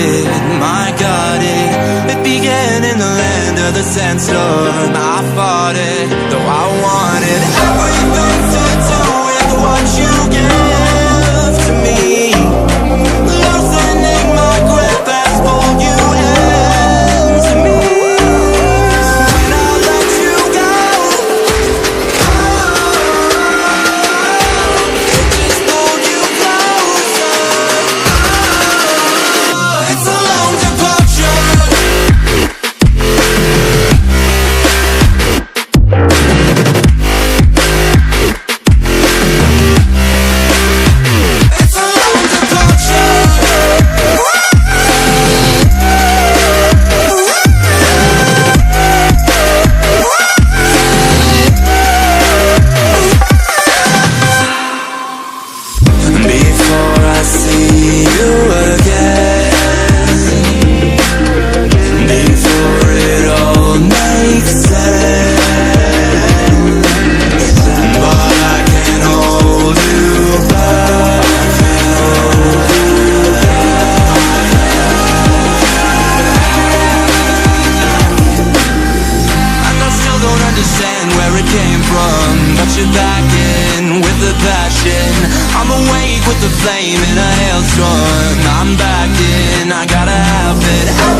it, my God, it began in the land of the sandstorm. I fought it, though I wanted everything to do with what you give to me. Loosening my grip as pulled you into me. When I let you go, it just pulled you closer. It's a long departure. Before I see you again, before it all makes sense, but I can hold you back. And I still don't understand where it came from, but you're back in with the passion. I'm awake with the flame in a hailstorm. I'm back in, I gotta have it.